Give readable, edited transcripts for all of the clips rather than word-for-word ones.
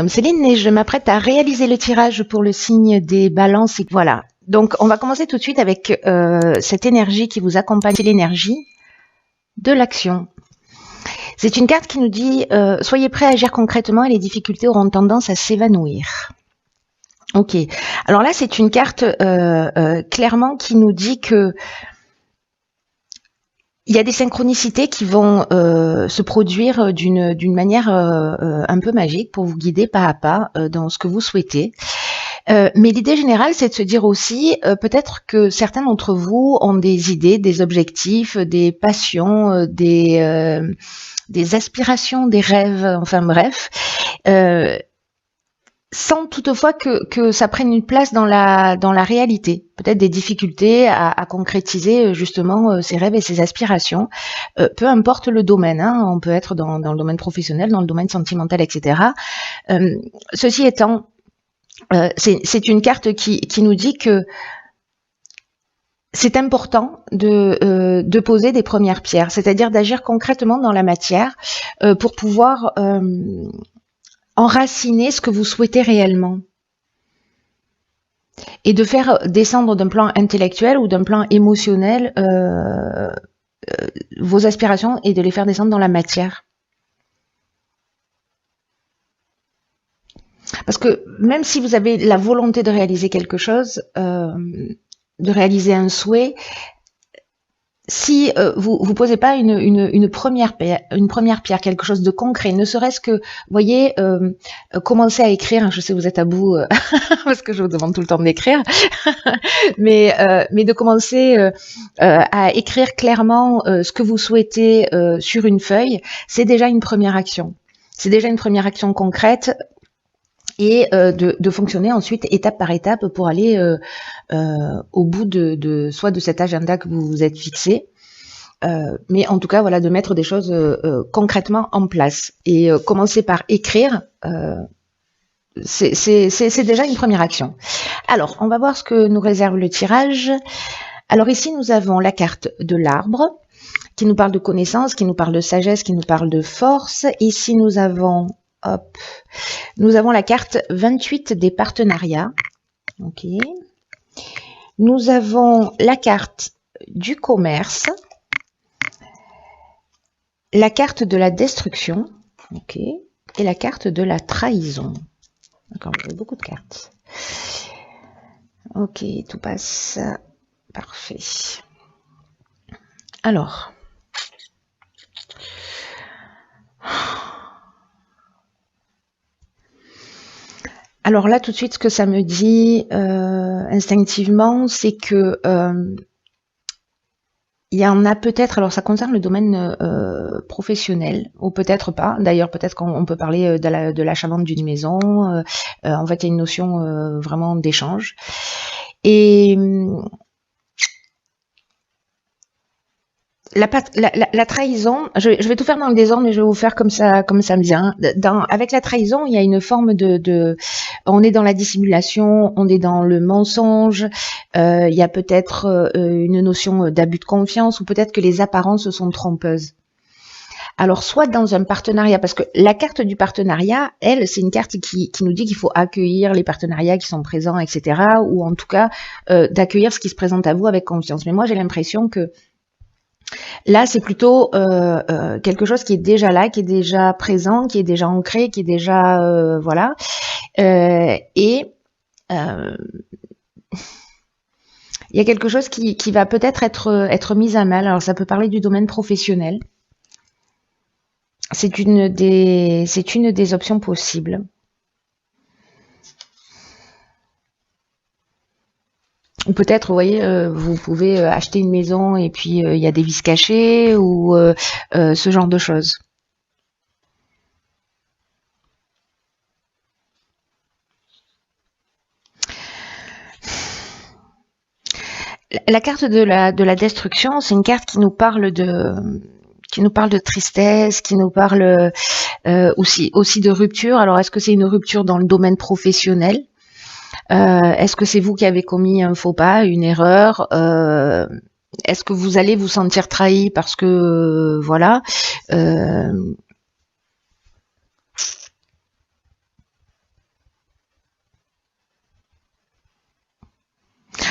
Céline, et je m'apprête à réaliser le tirage pour le signe des balances. Et voilà. Donc, on va commencer tout de suite avec cette énergie qui vous accompagne. C'est l'énergie de l'action. C'est une carte qui nous dit soyez prêts à agir concrètement et les difficultés auront tendance à s'évanouir. Ok. Alors là, c'est une carte clairement qui nous dit que il y a des synchronicités qui vont se produire d'une manière un peu magique pour vous guider pas à pas dans ce que vous souhaitez. Mais l'idée générale, c'est de se dire aussi, peut-être que certains d'entre vous ont des idées, des objectifs, des passions, des aspirations, des rêves, enfin bref, sans toutefois que ça prenne une place dans la réalité. Peut-être des difficultés à concrétiser justement ces rêves et ces aspirations. Peu importe le domaine, hein, on peut être dans le domaine professionnel, dans le domaine sentimental, etc. Ceci étant, c'est une carte qui nous dit que c'est important de poser des premières pierres, c'est-à-dire d'agir concrètement dans la matière pour pouvoir enraciner ce que vous souhaitez réellement et de faire descendre d'un plan intellectuel ou d'un plan émotionnel vos aspirations et de les faire descendre dans la matière. Parce que même si vous avez la volonté de réaliser quelque chose, de réaliser un souhait, si vous posez pas une première pierre, quelque chose de concret, ne serait-ce que, voyez, commencer à écrire. Je sais vous êtes à bout parce que je vous demande tout le temps d'écrire, mais de commencer à écrire clairement ce que vous souhaitez sur une feuille, c'est déjà une première action. C'est déjà une première action concrète. Et de fonctionner ensuite étape par étape pour aller au bout soit de cet agenda que vous vous êtes fixé, mais en tout cas voilà, de mettre des choses concrètement en place et commencer par écrire, c'est déjà une première action. Alors on va voir ce que nous réserve le tirage. Alors ici nous avons la carte de l'arbre qui nous parle de connaissance, qui nous parle de sagesse, qui nous parle de force. Ici nous avons nous avons la carte 28 des partenariats. Ok. Nous avons la carte du commerce, la carte de la destruction, ok, et la carte de la trahison. D'accord, vous avez beaucoup de cartes. Ok, tout passe. Parfait. Alors. Alors là, tout de suite, ce que ça me dit instinctivement, c'est que il y en a peut-être, alors ça concerne le domaine professionnel, ou peut-être pas. D'ailleurs, peut-être qu'on peut parler de l'achat-vente d'une maison. En fait, il y a une notion vraiment d'échange. Et la trahison, je vais tout faire dans le désordre, mais je vais vous faire comme ça me vient. Avec la trahison, il y a une forme on est dans la dissimulation, on est dans le mensonge, il y a peut-être une notion d'abus de confiance, ou peut-être que les apparences sont trompeuses. Alors, soit dans un partenariat, parce que la carte du partenariat, elle, c'est une carte qui nous dit qu'il faut accueillir les partenariats qui sont présents, etc., ou en tout cas d'accueillir ce qui se présente à vous avec confiance. Mais moi, j'ai l'impression que là, c'est plutôt quelque chose qui est déjà là, qui est déjà présent, qui est déjà ancré, qui est déjà voilà. Et il y a quelque chose qui va peut-être être mis à mal. Alors, ça peut parler du domaine professionnel. C'est une des options possibles. Ou peut-être, vous voyez, vous pouvez acheter une maison et puis il y a des vices cachés ou ce genre de choses. La carte de la destruction, c'est une carte qui nous parle de tristesse, qui nous parle aussi de rupture. Alors, est-ce que c'est une rupture dans le domaine professionnel? Est-ce que c'est vous qui avez commis un faux pas, une erreur? Est-ce que vous allez vous sentir trahi parce que voilà,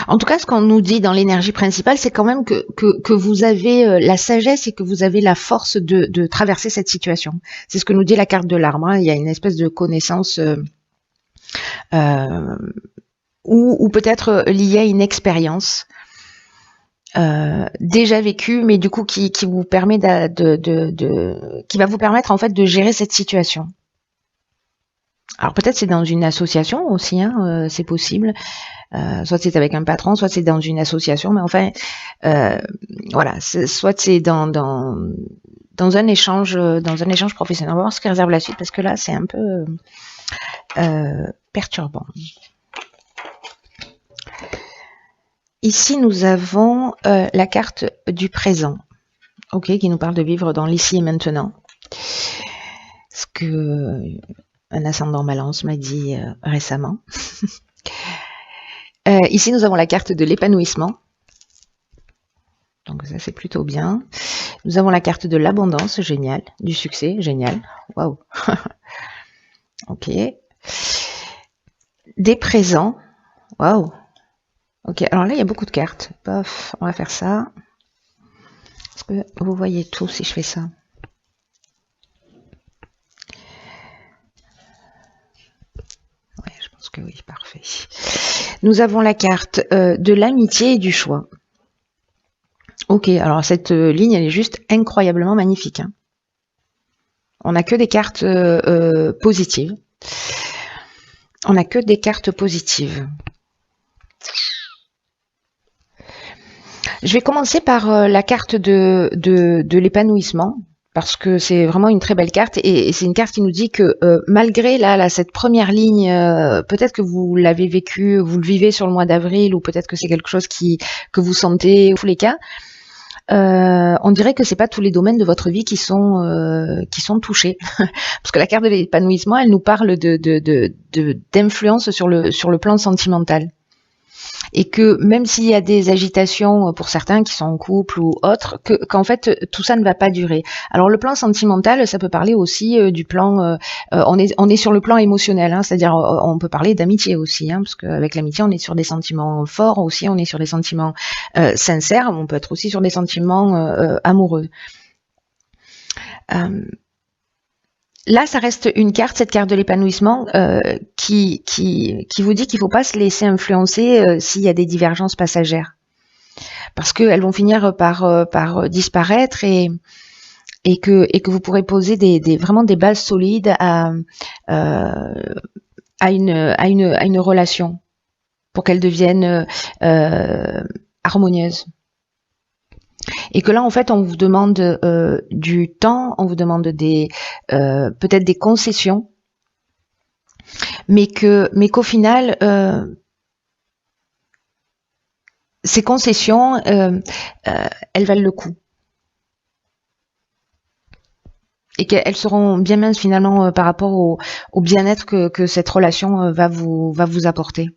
En tout cas, ce qu'on nous dit dans l'énergie principale, c'est quand même que vous avez la sagesse et que vous avez la force de traverser cette situation. C'est ce que nous dit la carte de l'arbre, hein. Il y a une espèce de connaissance ou peut-être liée à une expérience déjà vécue, mais du coup qui vous permet qui va vous permettre en fait de gérer cette situation. Alors peut-être c'est dans une association aussi, hein, c'est possible. Soit c'est avec un patron, soit c'est dans une association, mais enfin, voilà, soit c'est dans un échange professionnel. On va voir ce qui réserve la suite parce que là c'est un peu perturbant. Ici nous avons la carte du présent, ok, qui nous parle de vivre dans l'ici et maintenant. Ce que un ascendant Balance m'a dit récemment. Ici, nous avons la carte de l'épanouissement. Donc ça, c'est plutôt bien. Nous avons la carte de l'abondance, génial. Du succès, génial. Waouh. Ok. Des présents. Waouh. Ok, alors là, il y a beaucoup de cartes. Pof, on va faire ça. Est-ce que vous voyez tout si je fais ça? Ouais, je pense que oui, parfait. Nous avons la carte de l'amitié et du choix. Ok, alors cette ligne, elle est juste incroyablement magnifique, hein. On n'a que des cartes positives. On n'a que des cartes positives. Je vais commencer par la carte de l'épanouissement, parce que c'est vraiment une très belle carte, et c'est une carte qui nous dit que malgré là, cette première ligne, peut-être que vous l'avez vécu, vous le vivez sur le mois d'avril, ou peut-être que c'est quelque chose que vous sentez, en tous les cas, on dirait que c'est pas tous les domaines de votre vie qui sont touchés, parce que la carte de l'épanouissement, elle nous parle d'influence sur le plan sentimental. Et que même s'il y a des agitations pour certains qui sont en couple ou autres, qu'en fait tout ça ne va pas durer. Alors le plan sentimental, ça peut parler aussi du plan, on est sur le plan émotionnel, hein, c'est-à-dire on peut parler d'amitié aussi, hein, parce qu'avec l'amitié on est sur des sentiments forts aussi, on est sur des sentiments sincères, on peut être aussi sur des sentiments amoureux. Là, ça reste une carte, cette carte de l'épanouissement, qui vous dit qu'il ne faut pas se laisser influencer s'il y a des divergences passagères, parce qu'elles vont finir par disparaître et que vous pourrez poser vraiment des bases solides à une relation pour qu'elle devienne harmonieuse. Et que là, en fait, on vous demande du temps, on vous demande peut-être des concessions, mais qu'au final, ces concessions, elles valent le coup. Et qu'elles seront bien minces finalement par rapport au bien-être que cette relation va vous apporter.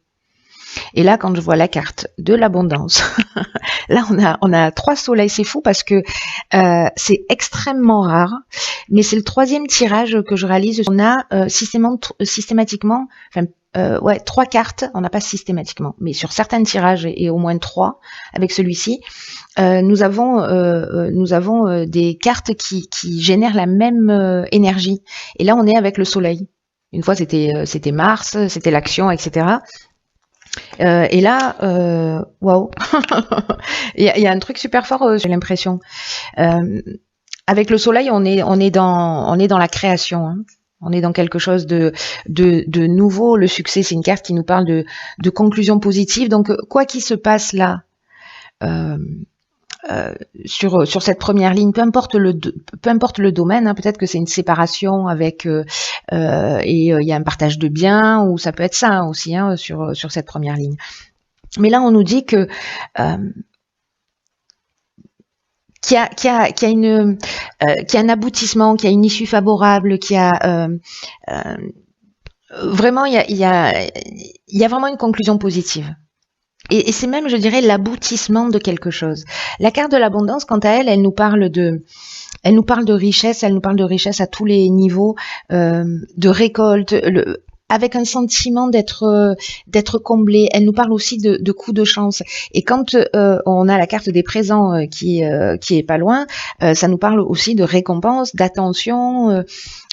Et là, quand je vois la carte de l'abondance, là on a 3 soleils, c'est fou parce que c'est extrêmement rare, mais c'est le 3e tirage que je réalise. On a systématiquement, 3 cartes, on n'a pas systématiquement, mais sur certains tirages et au moins 3 avec celui-ci, nous avons des cartes qui génèrent la même énergie. Et là on est avec le soleil. Une fois c'était Mars, c'était l'action, etc. Et là, waouh, il y a un truc super fort, j'ai l'impression. Avec le soleil, on est dans la création, hein. On est dans quelque chose de nouveau. Le succès, c'est une carte qui nous parle de conclusion positive. Donc, quoi qu'il se passe là, sur cette première ligne, peu importe le domaine, hein, peut-être que c'est une séparation avec et il y a un partage de biens, ou ça peut être ça aussi, hein, sur cette première ligne. Mais là, on nous dit que qu'il y a un aboutissement, qu'il y a une issue favorable, qu'il y a vraiment il y a vraiment une conclusion positive. Et c'est même, je dirais, l'aboutissement de quelque chose. La carte de l'abondance, quant à elle, elle nous parle de richesse, elle nous parle de richesse à tous les niveaux, de récolte. avec un sentiment d'être comblé. Elle nous parle aussi de coups de chance. Et quand on a la carte des présents qui est pas loin, ça nous parle aussi de récompense, d'attention,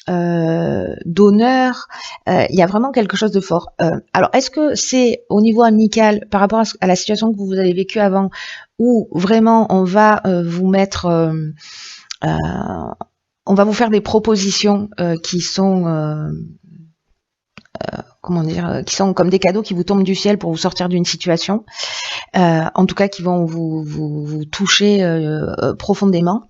d'honneur. Il y a vraiment quelque chose de fort. Alors, est-ce que c'est au niveau amical, par rapport à la situation que vous avez vécue avant, où vraiment on va vous mettre, on va vous faire des propositions qui sont comment dire, qui sont comme des cadeaux qui vous tombent du ciel pour vous sortir d'une situation, en tout cas qui vont vous toucher profondément.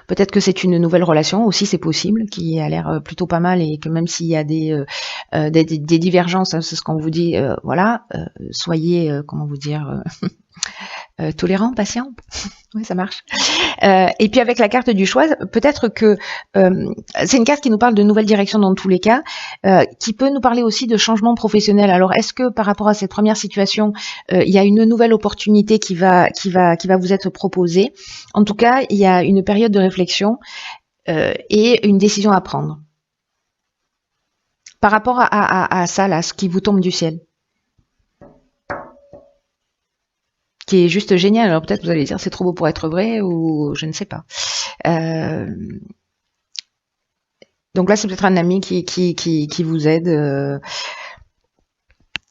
Peut-être que c'est une nouvelle relation aussi, c'est possible, qui a l'air plutôt pas mal et que même s'il y a des divergences, hein, c'est ce qu'on vous dit, voilà, soyez, comment vous dire, tolérant, patient. Oui, ça marche. Et puis avec la carte du choix, peut-être que c'est une carte qui nous parle de nouvelles directions dans tous les cas, qui peut nous parler aussi de changement professionnel. Alors, est-ce que par rapport à cette première situation, il y a une nouvelle opportunité qui va vous être proposée? En tout cas, il y a une période de réflexion et une décision à prendre. Par rapport à ça, là, ce qui vous tombe du ciel. Qui est juste génial. Alors peut-être vous allez dire c'est trop beau pour être vrai ou je ne sais pas. Donc là c'est peut-être un ami qui vous aide.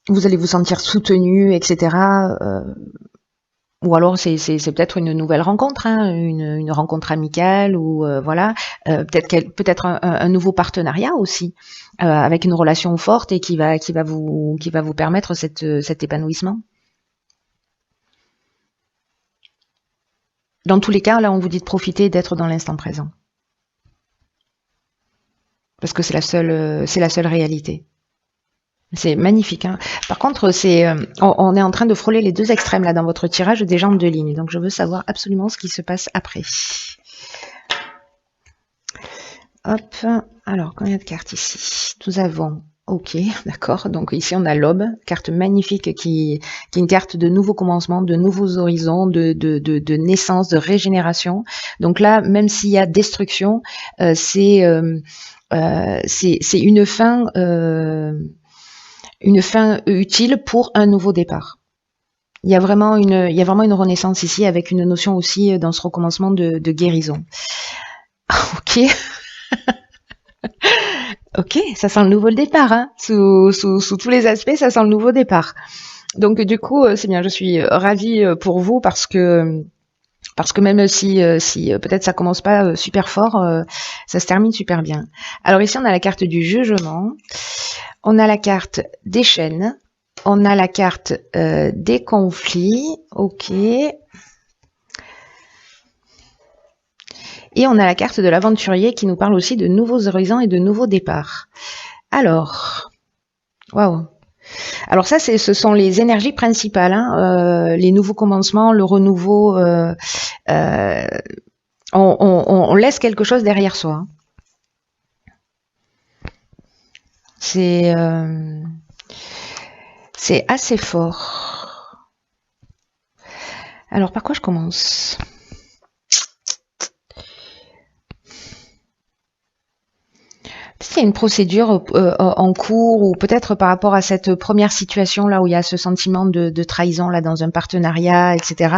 Vous allez vous sentir soutenu, etc. Ou alors c'est peut-être une nouvelle rencontre, hein, une rencontre amicale ou voilà. Peut-être un nouveau partenariat aussi avec une relation forte et qui va vous permettre cet épanouissement. Dans tous les cas, là, on vous dit de profiter et d'être dans l'instant présent. Parce que c'est la seule réalité. C'est magnifique, hein. Par contre, on est en train de frôler les deux extrêmes, là, dans votre tirage des jambes de ligne. Donc, je veux savoir absolument ce qui se passe après. Hop. Alors, combien de cartes ici? Nous avons... Ok, d'accord. Donc ici on a l'aube, carte magnifique qui est une carte de nouveau commencement, de nouveaux horizons, de naissance, de régénération. Donc là, même s'il y a destruction, c'est une fin utile pour un nouveau départ. Il y a vraiment une renaissance ici avec une notion aussi dans ce recommencement de guérison. Ok. Ok, ça sent le nouveau départ, hein. Sous tous les aspects, ça sent le nouveau départ. Donc du coup, c'est bien, je suis ravie pour vous parce que même si peut-être ça commence pas super fort, ça se termine super bien. Alors ici, on a la carte du jugement, on a la carte des chaînes, on a la carte des conflits, ok. Et on a la carte de l'aventurier qui nous parle aussi de nouveaux horizons et de nouveaux départs. Alors, waouh. Alors ça, ce sont les énergies principales, hein, les nouveaux commencements, le renouveau. On laisse quelque chose derrière soi. C'est assez fort. Alors, par quoi je commence ? Est-ce qu'il y a une procédure en cours ou peut-être par rapport à cette première situation là où il y a ce sentiment de trahison là dans un partenariat, etc.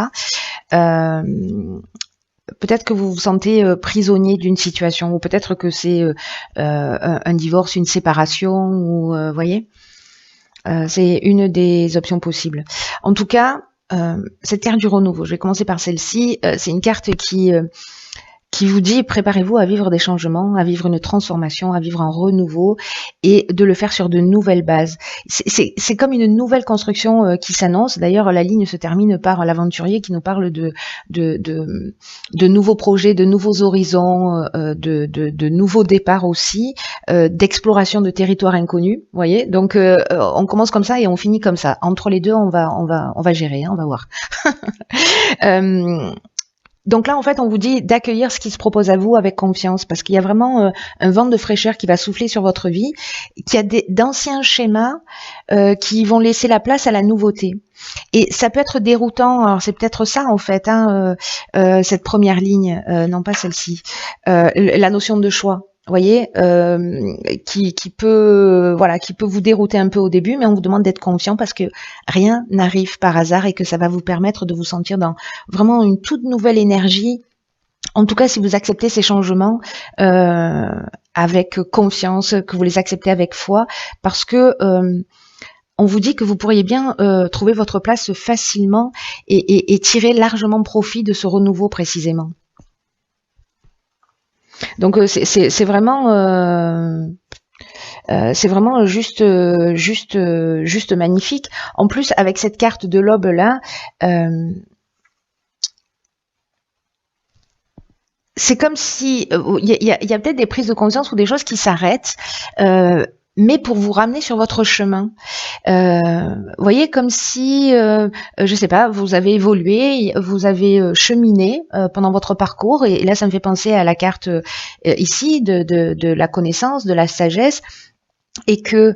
Peut-être que vous vous sentez prisonnier d'une situation ou peut-être que c'est un divorce, une séparation ou voyez, c'est une des options possibles. En tout cas, cette carte du renouveau, je vais commencer par celle-ci. C'est une carte qui vous dit préparez-vous à vivre des changements, à vivre une transformation, à vivre un renouveau et de le faire sur de nouvelles bases. C'est comme une nouvelle construction qui s'annonce. D'ailleurs, la ligne se termine par l'aventurier qui nous parle de nouveaux projets, de nouveaux horizons, de nouveaux départs aussi, d'exploration de territoires inconnus. Vous voyez, donc on commence comme ça et on finit comme ça. Entre les deux, on va gérer, hein, on va voir. Donc là, en fait, on vous dit d'accueillir ce qui se propose à vous avec confiance, parce qu'il y a vraiment un vent de fraîcheur qui va souffler sur votre vie, qu'il y a d'anciens schémas qui vont laisser la place à la nouveauté. Et ça peut être déroutant, alors c'est peut-être ça en fait, hein, cette première ligne, non pas celle-ci, la notion de choix. voyez, qui peut, voilà, qui peut vous dérouter un peu au début, mais on vous demande d'être confiant parce que rien n'arrive par hasard et que ça va vous permettre de vous sentir dans vraiment une toute nouvelle énergie. En tout cas, si vous acceptez ces changements avec confiance, que vous les acceptez avec foi, parce que on vous dit que vous pourriez bien trouver votre place facilement et tirer largement profit de ce renouveau précisément. Donc c'est vraiment juste magnifique. En plus, avec cette carte de l'aube là, c'est comme si il y a peut-être des prises de conscience ou des choses qui s'arrêtent, mais pour vous ramener sur votre chemin. Voyez, comme si, je sais pas, vous avez évolué, vous avez cheminé pendant votre parcours, et là ça me fait penser à la carte ici de la connaissance, de la sagesse, et que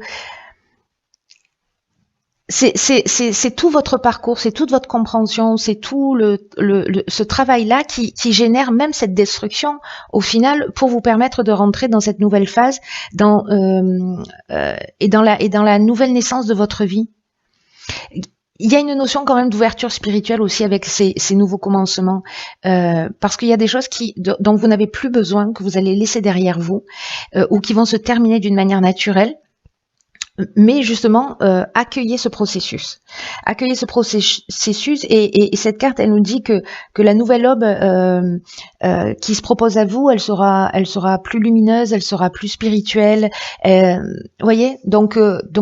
c'est tout votre parcours, c'est toute votre compréhension, c'est tout ce travail-là qui génère même cette destruction au final pour vous permettre de rentrer dans cette nouvelle phase et dans la nouvelle naissance de votre vie. Il y a une notion quand même d'ouverture spirituelle aussi avec ces nouveaux commencements, parce qu'il y a des choses dont vous n'avez plus besoin, que vous allez laisser derrière vous, ou qui vont se terminer d'une manière naturelle. Mais justement, accueillez ce processus. Accueillez ce processus et cette carte, elle nous dit que la nouvelle aube qui se propose à vous, elle sera plus lumineuse, elle sera plus spirituelle. Voyez, donc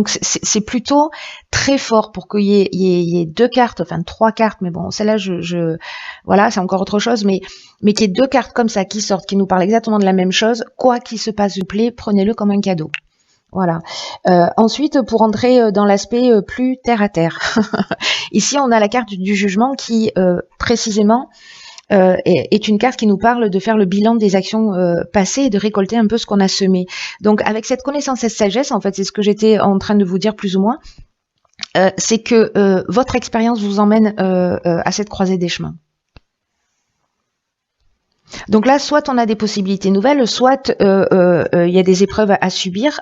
c'est plutôt très fort pour qu'il y ait deux cartes, enfin 3 cartes, mais bon, celle-là, voilà, c'est encore autre chose, mais qu'il y ait 2 cartes comme ça qui sortent, qui nous parlent exactement de la même chose. Quoi qu'il se passe, s'il vous plaît, prenez-le comme un cadeau. Voilà. Ensuite, pour entrer dans l'aspect plus terre à terre, ici on a la carte du jugement qui précisément est une carte qui nous parle de faire le bilan des actions passées et de récolter un peu ce qu'on a semé. Donc avec cette connaissance et cette sagesse, en fait, c'est ce que j'étais en train de vous dire plus ou moins, c'est que votre expérience vous emmène à cette croisée des chemins. Donc là, soit on a des possibilités nouvelles, soit il y a des épreuves à subir.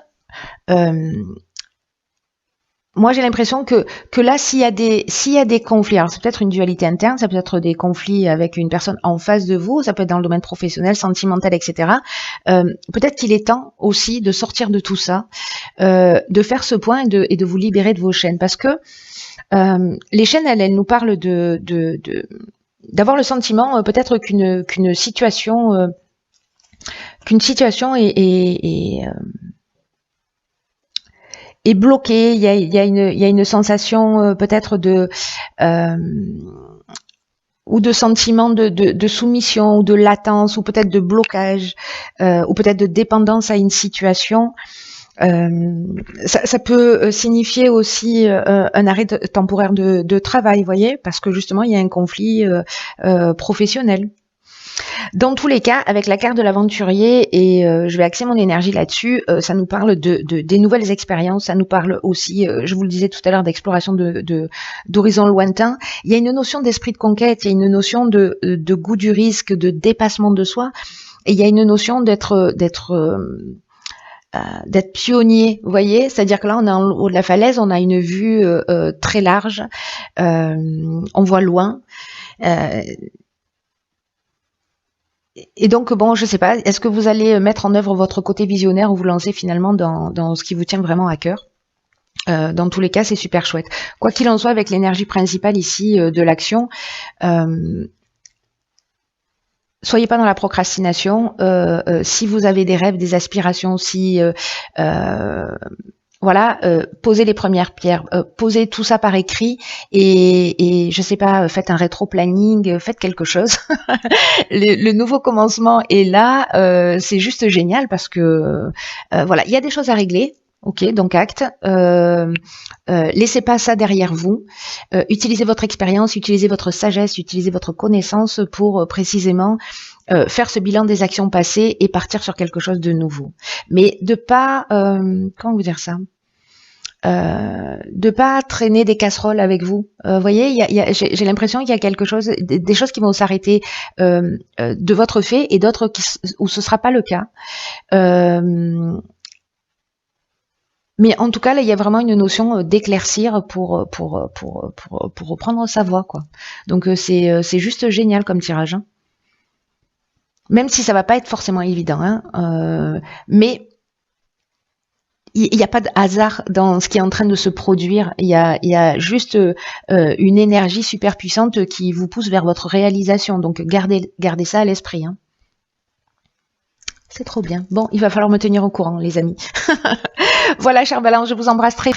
Moi j'ai l'impression que là s'il y a des conflits, alors c'est peut-être une dualité interne, ça peut être des conflits avec une personne en face de vous, ça peut être dans le domaine professionnel, sentimental, etc. Peut-être qu'il est temps aussi de sortir de tout ça, de faire ce point et de vous libérer de vos chaînes, parce que les chaînes elles nous parlent d'avoir le sentiment peut-être qu'une situation est bloqué, il y a une sensation peut-être ou de sentiment de soumission ou de latence ou peut-être de blocage ou peut-être de dépendance à une situation. Ça peut signifier aussi un arrêt temporaire de travail, vous voyez, parce que justement il y a un conflit professionnel. Dans tous les cas, avec la carte de l'aventurier, et je vais axer mon énergie là-dessus, ça nous parle des nouvelles expériences, ça nous parle aussi, je vous le disais tout à l'heure, d'exploration d'horizons lointains. Il y a une notion d'esprit de conquête, il y a une notion de goût du risque, de dépassement de soi, et il y a une notion d'être pionnier, vous voyez, c'est-à-dire que là on est en haut de la falaise, on a une vue très large, on voit loin. Et donc, bon, je sais pas, est-ce que vous allez mettre en œuvre votre côté visionnaire ou vous lancer finalement dans ce qui vous tient vraiment à cœur? Dans tous les cas, c'est super chouette. Quoi qu'il en soit, avec l'énergie principale ici de l'action, soyez pas dans la procrastination. Si vous avez des rêves, des aspirations, voilà, posez les premières pierres, posez tout ça par écrit et je sais pas, faites un rétro-planning, faites quelque chose. Le nouveau commencement est là, c'est juste génial parce que voilà, il y a des choses à régler. Ok, donc acte. Laissez pas ça derrière vous. Utilisez votre expérience, utilisez votre sagesse, utilisez votre connaissance pour précisément faire ce bilan des actions passées et partir sur quelque chose de nouveau. Mais de pas, comment vous dire ça, de pas traîner des casseroles avec vous. Vous voyez, j'ai l'impression qu'il y a quelque chose, des choses qui vont s'arrêter de votre fait et d'autres où ce sera pas le cas. Mais en tout cas, là, il y a vraiment une notion d'éclaircir pour reprendre sa voix, quoi. Donc c'est juste génial comme tirage, hein. Même si ça va pas être forcément évident, hein, mais il n'y a pas de hasard dans ce qui est en train de se produire. Il y a juste une énergie super puissante qui vous pousse vers votre réalisation. Donc gardez ça à l'esprit, hein. C'est trop bien. Bon, il va falloir me tenir au courant, les amis. Voilà, chère Balance, je vous embrasse très